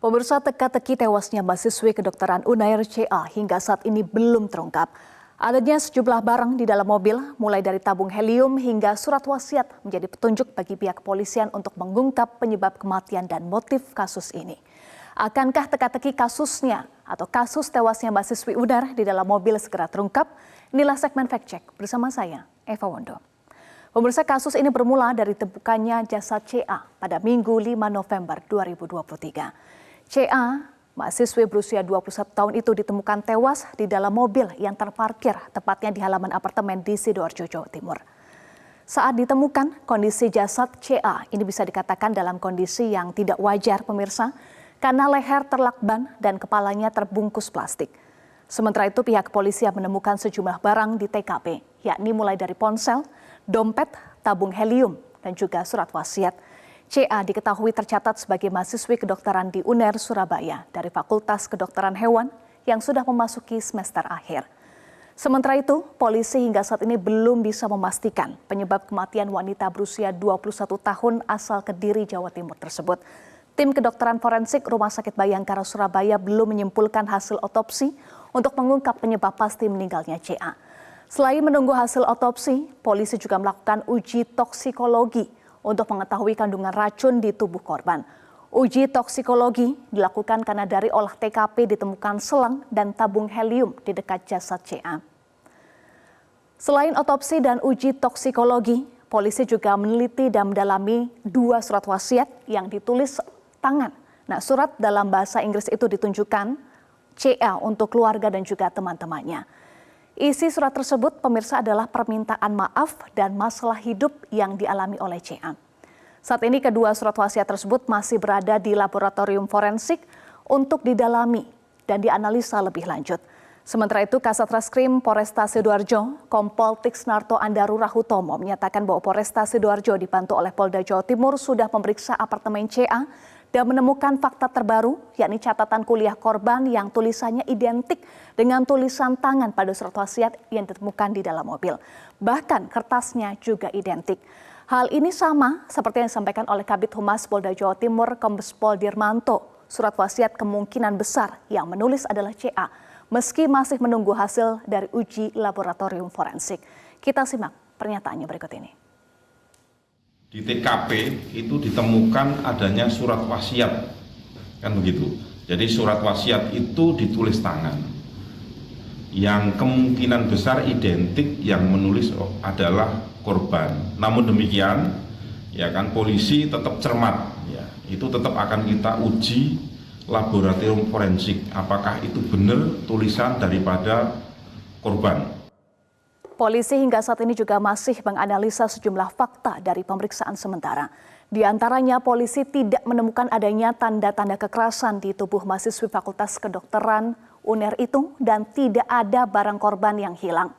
Pemirsa, teka-teki tewasnya mahasiswi kedokteran Unair CA hingga saat ini belum terungkap. Adanya sejumlah barang di dalam mobil, mulai dari tabung helium hingga surat wasiat menjadi petunjuk bagi pihak kepolisian untuk mengungkap penyebab kematian dan motif kasus ini. Akankah teka-teki kasusnya atau kasus tewasnya mahasiswi Unair di dalam mobil segera terungkap? Inilah segmen Fact Check bersama saya, Eva Wondo. Pemirsa, kasus ini bermula dari temukannya jasad CA pada Minggu 5 November 2023. CA, mahasiswi berusia 21 tahun itu ditemukan tewas di dalam mobil yang terparkir tepatnya di halaman apartemen di Sidoarjo, Jawa Timur. Saat ditemukan, kondisi jasad CA ini bisa dikatakan dalam kondisi yang tidak wajar, pemirsa, karena leher terlakban dan kepalanya terbungkus plastik. Sementara itu pihak kepolisian menemukan sejumlah barang di TKP, yakni mulai dari ponsel, dompet, tabung helium, dan juga surat wasiat. CA diketahui tercatat sebagai mahasiswi kedokteran di UNER Surabaya dari Fakultas Kedokteran Hewan yang sudah memasuki semester akhir. Sementara itu, polisi hingga saat ini belum bisa memastikan penyebab kematian wanita berusia 21 tahun asal Kediri, Jawa Timur tersebut. Tim kedokteran forensik Rumah Sakit Bayangkara Surabaya belum menyimpulkan hasil otopsi untuk mengungkap penyebab pasti meninggalnya CA. Selain menunggu hasil otopsi, polisi juga melakukan uji toksikologi untuk mengetahui kandungan racun di tubuh korban. Uji toksikologi dilakukan karena dari olah TKP ditemukan selang dan tabung helium di dekat jasad CA. Selain otopsi dan uji toksikologi, polisi juga meneliti dan mendalami 2 surat wasiat yang ditulis tangan. Nah, surat dalam bahasa Inggris itu ditunjukkan CA untuk keluarga dan juga teman-temannya. Isi surat tersebut, pemirsa, adalah permintaan maaf dan masalah hidup yang dialami oleh CA. Saat ini kedua surat wasiat tersebut masih berada di laboratorium forensik untuk didalami dan dianalisa lebih lanjut. Sementara itu, Kasat Reskrim Polresta Sidoarjo, Kompol Tiksnarto Andaru Rahutomo menyatakan bahwa Polresta Sidoarjo dibantu oleh Polda Jawa Timur sudah memeriksa apartemen CA dan menemukan fakta terbaru, yakni catatan kuliah korban yang tulisannya identik dengan tulisan tangan pada surat wasiat yang ditemukan di dalam mobil. Bahkan kertasnya juga identik. Hal ini sama seperti yang disampaikan oleh Kabid Humas Polda Jawa Timur, Kombes Pol Dirmanto. Surat wasiat kemungkinan besar yang menulis adalah CA, meski masih menunggu hasil dari uji laboratorium forensik. Kita simak pernyataannya berikut ini. Di TKP itu ditemukan adanya surat wasiat, kan begitu. Jadi surat wasiat itu ditulis tangan, yang kemungkinan besar identik yang menulis adalah korban. Namun demikian, ya kan, polisi tetap cermat, ya, itu tetap akan kita uji laboratorium forensik, apakah itu benar tulisan daripada korban. Polisi hingga saat ini juga masih menganalisa sejumlah fakta dari pemeriksaan sementara. Di antaranya, polisi tidak menemukan adanya tanda-tanda kekerasan di tubuh mahasiswi Fakultas Kedokteran UNER itu dan tidak ada barang korban yang hilang.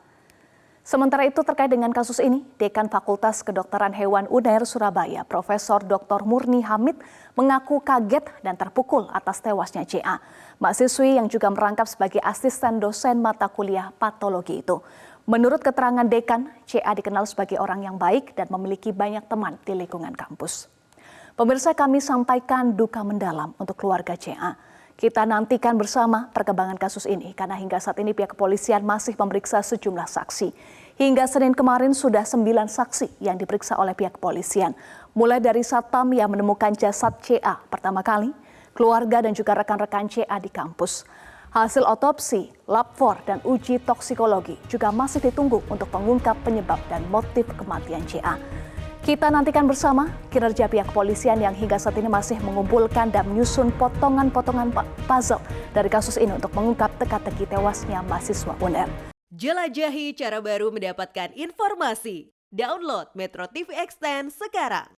Sementara itu, terkait dengan kasus ini, Dekan Fakultas Kedokteran Hewan UNER Surabaya, Profesor Dr. Murni Hamid, mengaku kaget dan terpukul atas tewasnya CA, mahasiswi yang juga merangkap sebagai asisten dosen mata kuliah patologi itu. Menurut keterangan dekan, CA dikenal sebagai orang yang baik dan memiliki banyak teman di lingkungan kampus. Pemirsa, kami sampaikan duka mendalam untuk keluarga CA. Kita nantikan bersama perkembangan kasus ini karena hingga saat ini pihak kepolisian masih memeriksa sejumlah saksi. Hingga Senin kemarin sudah 9 saksi yang diperiksa oleh pihak kepolisian. Mulai dari satpam yang menemukan jasad CA pertama kali, keluarga dan juga rekan-rekan CA di kampus. Hasil otopsi, lab 4, dan uji toksikologi juga masih ditunggu untuk mengungkap penyebab dan motif kematian CA. Kita nantikan bersama kinerja pihak kepolisian yang hingga saat ini masih mengumpulkan dan menyusun potongan-potongan puzzle dari kasus ini untuk mengungkap teka-teki tewasnya mahasiswa UNER. Jelajahi cara baru mendapatkan informasi. Download Metro TV Extend sekarang.